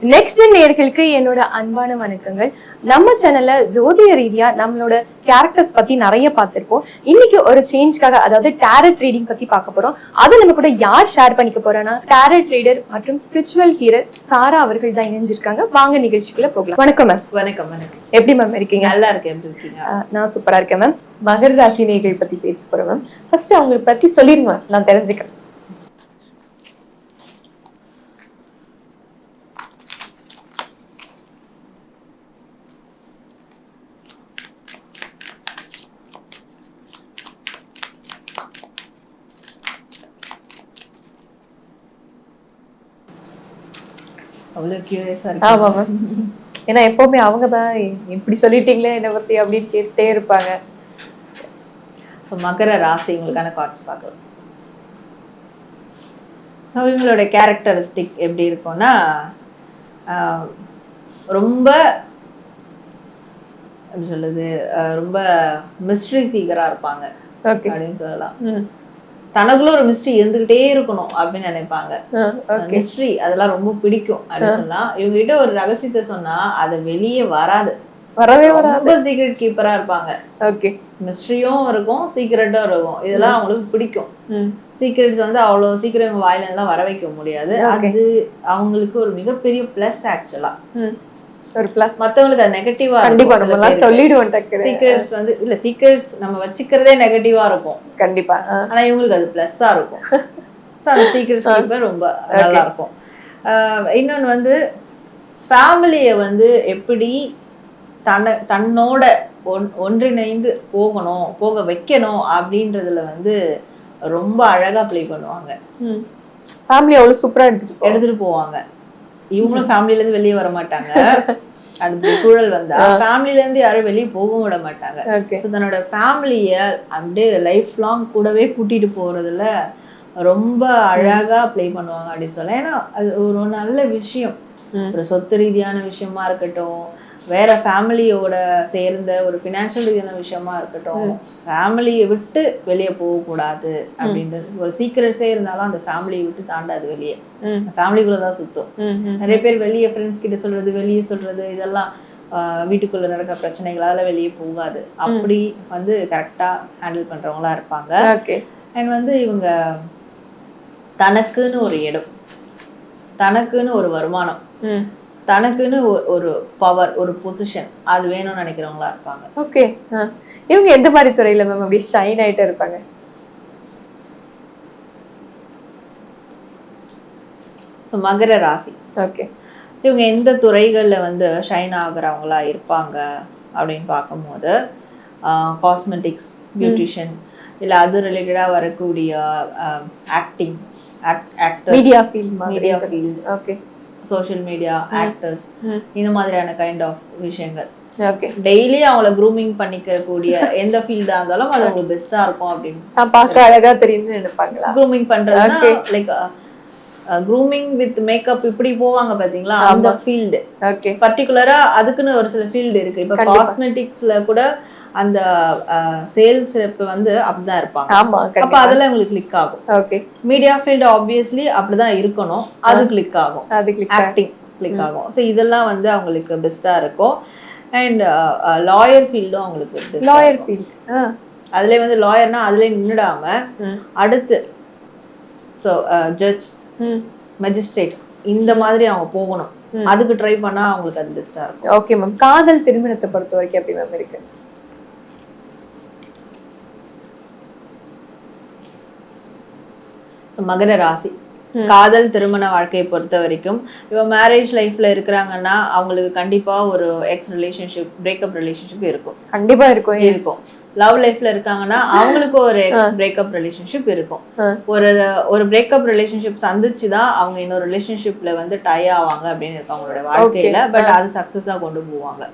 Next நேயர்களுக்கு என்னோட அன்பான வணக்கங்கள். நம்ம சேனல்ல ஜோதிட ரீதியா நம்மளோட கேரக்டர்ஸ் பத்தி நிறைய பார்த்திருப்போம். இன்னைக்கு ஒரு சேஞ்ச்காக, அதாவது டேரட் ரீடிங் பத்தி பார்க்க போறோம். அது நம்ம கூட யார் ஷேர் பண்ணிக்க போறோம்னா, டேரட் ரீடர் மற்றும் ஸ்பிரிச்சுவல் ஹீரர் சாரா அவர்கள் தான் இணைஞ்சிருக்காங்க. வாங்க நிகழ்ச்சிக்குள்ள போகலாம். வணக்கம் மேம். வணக்கம். வணக்கம். எப்படி மேம் இருக்கீங்க? நல்லா இருக்கேன். எப்படி இருக்கீங்க? நான் சூப்பரா இருக்கேன் மேம். மகர ராசி நேயர்கள் பத்தி பேச போறோம் மேம். ஃபர்ஸ்ட் அவங்களை பத்தி சொல்லிருங்க, நான் தெரிஞ்சுக்கிறேன். அவ்வளவு கியூரியஸா ஆமா மேம். ஏன்னா எப்பவுமே அவங்கதான் இப்படி சொல்லிட்டீங்களே என்ன பத்தி அப்படின்னு கேட்டே இருப்பாங்க. ஸோ மகர ராசி உங்களுக்கான கார்ட்ஸ் பார்க்கலாம். இவங்களோட கேரக்டரிஸ்டிக் எப்படி இருக்கும்னா, ரொம்ப எப்படி சொல்லுது, ரொம்ப மிஸ்ட்ரி சீக்கரா இருப்பாங்க அப்படின்னு சொல்லலாம். தனக்குள்ள ஒரு மிஸ்ட்ரி இருந்துகிட்டே இருக்கணும் அப்படின்னு நினைப்பாங்க. மிஸ்ட்ரி அதெல்லாம் ரொம்ப பிடிக்கும் அப்படின்னு சொல்லலாம். இவங்க கிட்ட ஒரு ரகசியத்தை சொன்னா அது வெளியே வரவே ரொம்ப சீக்ரெட் கீப்பரா இருப்பாங்க. ஓகே, மிஸ்ட்ரியும் இருக்கும், சீக்ரெட்டும் இருக்கும். இதெல்லாம் அவங்களுக்கு பிடிக்கும். சீக்ரெட்ஸ் வந்து அவ்வளவு சீக்கிரம் இவங்க வாயில இருந்தா வர வைக்க முடியாது. அது அவங்களுக்கு ஒரு மிகப்பெரிய பிளஸ். ஆக்சுவலா ஒரு பிளஸ். மத்தவங்களுக்கு அது நெகட்டிவா கண்டிப்பா நம்ம சொல்லிடுவோம். சீக்ரெட்ஸ் வந்து இல்ல, சீக்ரெட்ஸ் நம்ம வச்சுக்கிறதே நெகட்டிவா இருக்கும் கண்டிப்பா. ஆனா இவங்களுக்கு அது பிளஸ்ஸா இருக்கும். ஸோ அந்த சீக்ரெட்ஸ் ரொம்ப நல்லா இருக்கும். இன்னொன்று வந்து ஃபேமிலியை வந்து எப்படி தன்னோட ஒன்றிணைந்து போக வைக்கணும் அப்படின்றதுல வந்து ரொம்ப அழகா ப்ளே பண்ணுவாங்க. ஃபேமிலி அவ்வளவு சூப்பரா எடுத்துட்டு போவாங்க. இவங்களும் ஃபேமிலில இருந்து வெளியே வர மாட்டாங்க. அது சூழல் வந்தா ஃபேமிலில இருந்து யாரும் வெளியே போகவும் விட மாட்டாங்க. தன்னோட ஃபேமிலிய அப்படியே லைஃப் லாங் கூடவே கூட்டிட்டு போறதுல ரொம்ப அழகா ப்ளே பண்ணுவாங்க அப்படின்னு சொல்ல. ஏன்னா அது ஒரு நல்ல விஷயம். ஒரு சொத்து ரீதியான விஷயமா இருக்கட்டும், வேற ஃபேமிலியோட சேர்ந்த ஒரு ஃபினான்ஷியல் ரீதியான விஷயமா இருக்கட்டும், ஃபேமிலியை விட்டு வெளியே போகக்கூடாது அப்படின்றது ஒரு சீக்கிரட்ஸே இருந்தாலும் அந்த ஃபேமிலியை விட்டு தாண்டாது. வெளியே ஃபேமிலிக்குள்ளதான் சுத்தும். நிறைய பேர் வெளியே ஃப்ரெண்ட்ஸ் கிட்ட சொல்றது, வெளியே சொல்றது, இதெல்லாம் வீட்டுக்குள்ள நடக்கிற பிரச்சனைகளால வெளியே போகாது. அப்படி வந்து கரெக்டா ஹேண்டில் பண்றவங்களா இருப்பாங்க. அண்ட் வந்து இவங்க தனக்குன்னு ஒரு இடம், தனக்குன்னு ஒரு வருமானம், தனக்குன்னு ஒரு பவர், ஒரு பொசிஷன் அது வேணும்னு நினைக்கிறவங்களா இருப்பாங்க. ஓகே, இவங்க எந்த மாதிரி துறையில மேம் அப்படி ஷைன் ஆயிட்டே இருப்பாங்க? ஸோ மகர ராசி, ஓகே, இவங்க எந்த துறைகள்ல வந்து ஷைன் ஆகுறவங்களா இருப்பாங்க அப்படின்னு பார்க்கும்போது, காஸ்மெட்டிக்ஸ், பியூட்டிஷியன், இல்லை அது ரிலேட்டடா வரக்கூடிய acting, actor, media field, okay, social media, actors, இந்த மாதிரியான கைண்ட் ஆஃப் விஷயங்கள். டெய்லி அவங்கள க்ரூமிங் பண்ணிக்கக்கூடிய எந்த ஃபீல்டா இருந்தாலும் அது அவங்களுக்கு பெஸ்டா இருக்கும் அப்படின்னு பார்க்க அழகா தெரியும்னு நினைப்பாங்களா? க்ரூமிங் பண்றதுன்னா லைக் க்ரூமிங் வித் மேக்கப் இப்படி போவாங்க பாத்தீங்களா, அந்த ஃபீல்டு. பர்டிகுலரா அதுக்குன்னு ஒரு சில ஃபீல்டு இருக்கு. இப்ப காஸ்மெட்டிக்ஸ்ல கூட அந்த சேல்ஸ் ரெப் வந்து அப்படிதான் இருப்பாங்க. அப்ப அதெல்லாம் உங்களுக்கு கிளிக் ஆகும். மீடியா ஃபீல்டு ஆப்வியஸ்லி அப்படிதான் இருக்கணும், அது கிளிக் ஆகும். ஆக்டிங் கிளிக் ஆகும். ஸோ இதெல்லாம் வந்து அவங்களுக்கு பெஸ்டா இருக்கும். அண்ட் லாயர் ஃபீல்டும் அவங்களுக்கு லாயர் ஃபீல்ட். அதுல வந்து லாயர்னா அதுல நின்றுடாம அடுத்து ஸோ ஜட்ஜ், மெஜிஸ்ட்ரேட், இந்த மாதிரி அவங்க போகணும். அதுக்கு ட்ரை பண்ணா அவங்களுக்கு அது பெஸ்டா இருக்கும். Okay ma'am. காதல் திருமணத்தை பொறுத்த வரைக்கும் எப்படி மேம் இருக்கு? மகர ராசி, காதல் திருமண வாழ்க்கையை பொறுத்த வரைக்கும் இவ மேரேஜ் லைஃப்ல இருக்கிறாங்கன்னா அவங்களுக்கு கண்டிப்பா ஒரு எக்ஸ் ரிலேஷன்ஷிப், பிரேக்கப் ரிலேஷன்ஷிப் இருக்கும். கண்டிப்பா இருக்கும். லவ் லைஃப்ல இருக்காங்கன்னா அவங்களுக்கு ஒரு பிரேக்கப் ரிலேஷன்ஷிப் இருக்கும். ஒரு பிரேக்கப் ரிலேஷன்ஷிப் சந்திச்சுதான் அவங்க இன்னொரு ரிலேஷன்ஷிப்ல வந்து டை ஆவாங்க அப்படின்னு இருக்கு அவங்களோட வாழ்க்கையில. பட் அது சக்சஸா கொண்டு போவாங்க.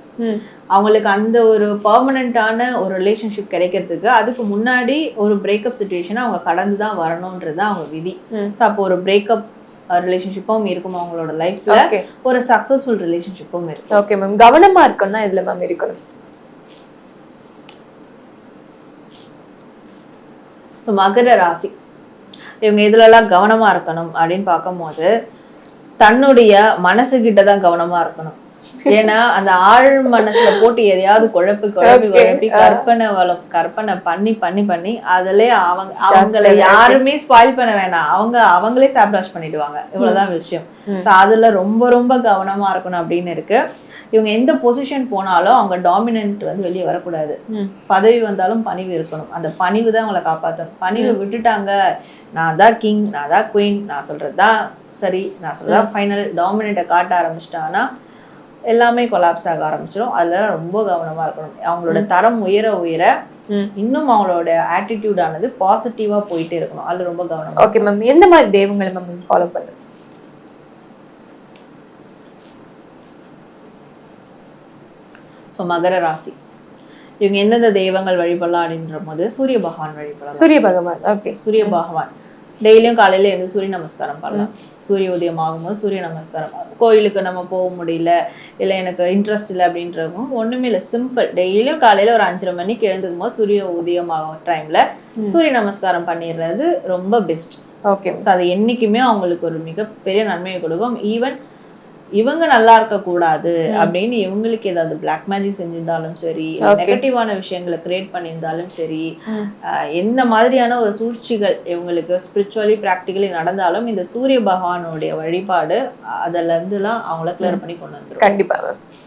அவங்களுக்கு அந்த ஒரு பெர்மனண்டான ஒரு ரிலேஷன்ஷிப் கிடைக்கிறதுக்கு அதுக்கு முன்னாடி ஒரு பிரேக்கப் சிச்சுவேஷன் அவங்க கடந்துதான் வரணும்ன்றது அவங்க விதி. அப்போ ஒரு பிரேக்கப் ரிலேஷன்ஷிப்பும் இருக்கும் அவங்களோட லைஃப்ல, ஒரு சக்சஸ்ஃபுல் ரிலேஷன்ஷிப்பும் இருக்கு. Okay ma'am. கவனமா இருக்கணும்னா இதுல மேம் இருக்கணும். ஸோ மகர ராசி, இவங்க இதுலலாம் கவனமா இருக்கணும் அப்படின்னு பார்க்கும்போது, தன்னுடைய மனசு கிட்டதான் கவனமா இருக்கணும். ஏன்னா அந்த ஆழ் மனசுல போட்டு எதையாவது குழப்பி கற்பனை பண்ணி அதுல அவங்களை யாருமே ஸ்பாயில் பண்ண வேணாம், அவங்களே சாப்டாஷ் பண்ணிடுவாங்க. இவ்வளவுதான் விஷயம். அதுல ரொம்ப ரொம்ப கவனமா இருக்கணும் அப்படின்னு இருக்கு. இவங்க எந்த பொசிஷன் போனாலும் அவங்க டாமினன்ட் வந்து வெளியே வரக்கூடாது. பதவி வந்தாலும் பணிவு இருக்கணும். அந்த பணிவு தான் அவங்களை காப்பாற்றணும். பணிவை விட்டுட்டாங்க, நான் தான் கிங், நான் தான் குயின், நான் சொல்றதுதான் சரி, நான் சொல்றதா ஃபைனல், டாமினேட்டை காட்ட ஆரம்பிச்சிட்டாங்கன்னா எல்லாமே கொலாப்ஸ் ஆக ஆரம்பிச்சிடும். அதுல ரொம்ப கவனமா இருக்கணும். அவங்களோட தரம் உயர உயர இன்னும் அவங்களோட ஆட்டிடியூட் ஆனது பாசிட்டிவா போயிட்டே இருக்கணும். அது ரொம்ப கவனம். ஓகே மேம், எந்த மாதிரி தெய்வங்களை மேம் ஃபாலோ பண்ணுறது? ஸோ மகர ராசி இவங்க எந்தெந்த தெய்வங்கள் வழிபடலாம் அப்படின்ற போது சூரிய பகவான் வழிபடலாம். சூரிய பகவான். ஓகே, சூரிய பகவான் டெய்லியும் காலையில எழுந்து சூரிய நமஸ்காரம் பண்ணலாம். சூரிய உதயம் ஆகும்போது சூரிய நமஸ்காரம். கோயிலுக்கு நம்ம போக முடியல, இல்லை எனக்கு இன்ட்ரெஸ்ட் இல்லை அப்படின்றவங்க ஒண்ணுமே இல்லை, சிம்பிள். டெய்லியும் காலையில ஒரு 5:30 மணிக்கு எழுந்துக்கும் போது சூரிய உதயம் ஆகும் டைம்ல சூரிய நமஸ்காரம் பண்ணிடுறது ரொம்ப பெஸ்ட். ஓகே, அது என்னைக்குமே அவங்களுக்கு ஒரு மிகப்பெரிய நன்மையை கொடுக்கும். ஈவன் இவங்க நல்லா இருக்க கூடாது அப்படின்னு இவங்களுக்கு ஏதாவது பிளாக் மேஜிக் செஞ்சிருந்தாலும் சரி, நெகட்டிவான விஷயங்களை கிரியேட் பண்ணியிருந்தாலும் சரி, எந்த மாதிரியான ஒரு சூழ்ச்சிகள் இவங்களுக்கு ஸ்பிரிச்சுவலி பிராக்டிகலி நடந்தாலும் இந்த சூரிய பகவானுடைய வழிபாடு அதுல இருந்துலாம் அவங்கள கிளியர் பண்ணி கொண்டு வந்துரும். கண்டிப்பா.